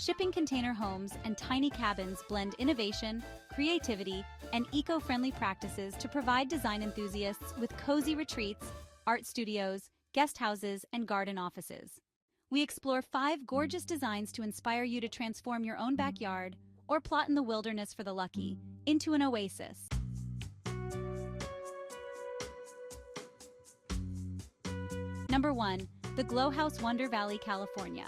Shipping container homes and tiny cabins blend innovation, creativity, and eco-friendly practices to provide design enthusiasts with cozy retreats, art studios, guest houses, and garden offices. We explore 5 gorgeous designs to inspire you to transform your own backyard, or plot in the wilderness for the lucky, into an oasis. Number 1. The Glow House, Wonder Valley, California.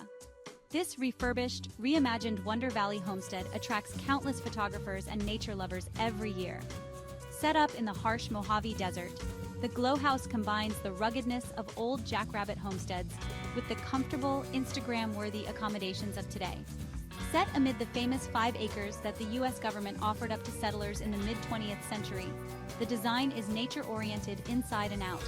This refurbished, reimagined Wonder Valley homestead attracts countless photographers and nature lovers every year. Set up in the harsh Mojave Desert, the Glow House combines the ruggedness of old jackrabbit homesteads with the comfortable, Instagram-worthy accommodations of today. Set amid the famous 5 acres that the U.S. government offered up to settlers in the mid-20th century, the design is nature-oriented inside and out.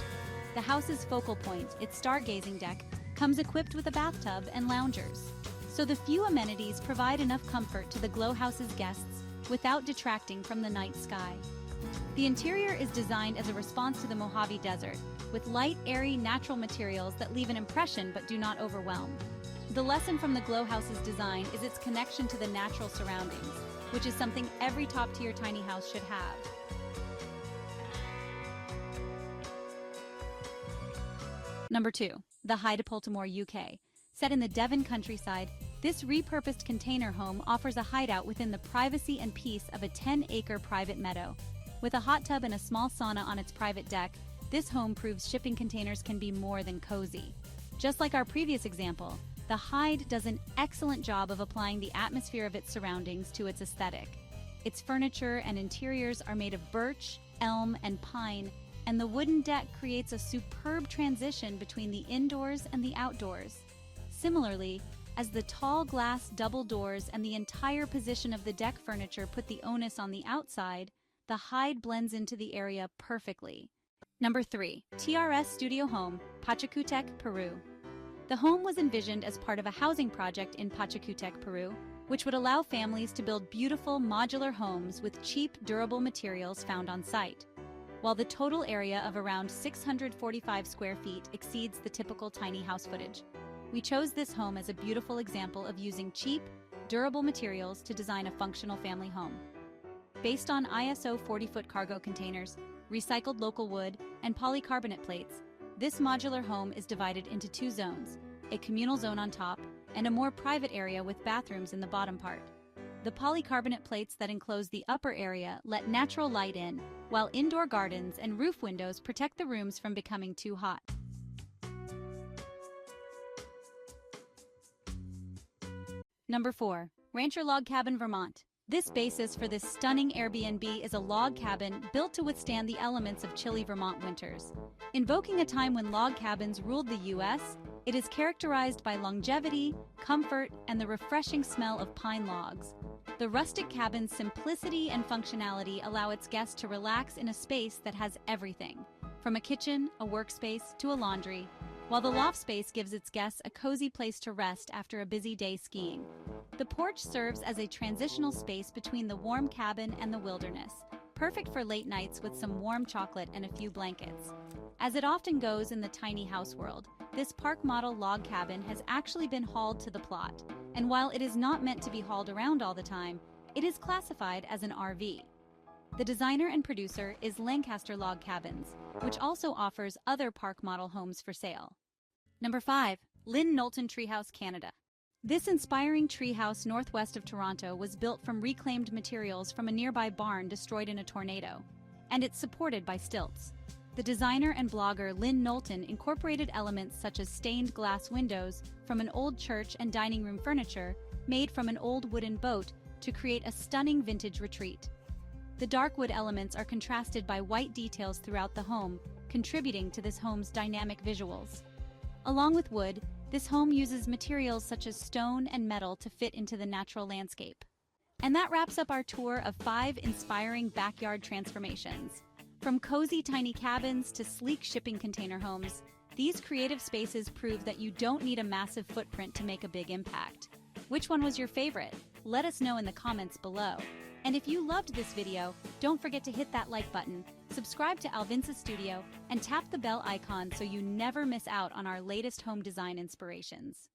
The house's focal point, its stargazing deck, comes equipped with a bathtub and loungers. So the few amenities provide enough comfort to the Glow House's guests without detracting from the night sky. The interior is designed as a response to the Mojave Desert, with light, airy, natural materials that leave an impression but do not overwhelm. The lesson from the Glow House's design is its connection to the natural surroundings, which is something every top-tier tiny house should have. Number 2. The Hyde, Baltimore, UK. Set in the Devon countryside, this repurposed container home offers a hideout within the privacy and peace of a 10-acre private meadow. With a hot tub and a small sauna on its private deck, this home proves shipping containers can be more than cozy. Just like our previous example, the Hyde does an excellent job of applying the atmosphere of its surroundings to its aesthetic. Its furniture and interiors are made of birch, elm, and pine, and the wooden deck creates a superb transition between the indoors and the outdoors. Similarly, as the tall glass double doors and the entire position of the deck furniture put the onus on the outside, the Hyde blends into the area perfectly. Number 3. TRS Studio Home, Pachacutec, Peru. The home was envisioned as part of a housing project in Pachacutec, Peru, which would allow families to build beautiful modular homes with cheap, durable materials found on site. While the total area of around 645 square feet exceeds the typical tiny house footage, we chose this home as a beautiful example of using cheap, durable materials to design a functional family home. Based on ISO 40-foot cargo containers, recycled local wood, and polycarbonate plates, this modular home is divided into 2 zones, a communal zone on top and a more private area with bathrooms in the bottom part. The polycarbonate plates that enclose the upper area let natural light in, while indoor gardens and roof windows protect the rooms from becoming too hot. Number 4. Rancher Log Cabin, Vermont. This basis for this stunning Airbnb is a log cabin built to withstand the elements of chilly Vermont winters. Invoking a time when log cabins ruled the U.S., it is characterized by longevity, comfort, and the refreshing smell of pine logs. The rustic cabin's simplicity and functionality allow its guests to relax in a space that has everything, from a kitchen, a workspace, to a laundry, while the loft space gives its guests a cozy place to rest after a busy day skiing. The porch serves as a transitional space between the warm cabin and the wilderness, perfect for late nights with some warm chocolate and a few blankets. As it often goes in the tiny house world, this park model log cabin has actually been hauled to the plot, and while it is not meant to be hauled around all the time, it is classified as an RV. The designer and producer is Lancaster Log Cabins, which also offers other park model homes for sale. Number 5. Lynn Knowlton Treehouse, Canada. This inspiring treehouse northwest of Toronto was built from reclaimed materials from a nearby barn destroyed in a tornado, and it's supported by stilts. The designer and blogger Lynn Knowlton incorporated elements such as stained glass windows from an old church and dining room furniture made from an old wooden boat to create a stunning vintage retreat. The dark wood elements are contrasted by white details throughout the home, contributing to this home's dynamic visuals. Along with wood, this home uses materials such as stone and metal to fit into the natural landscape. And that wraps up our tour of 5 inspiring backyard transformations. From cozy tiny cabins to sleek shipping container homes, these creative spaces prove that you don't need a massive footprint to make a big impact. Which one was your favorite? Let us know in the comments below. And if you loved this video, don't forget to hit that like button, subscribe to Alvinsa Studio, and tap the bell icon so you never miss out on our latest home design inspirations.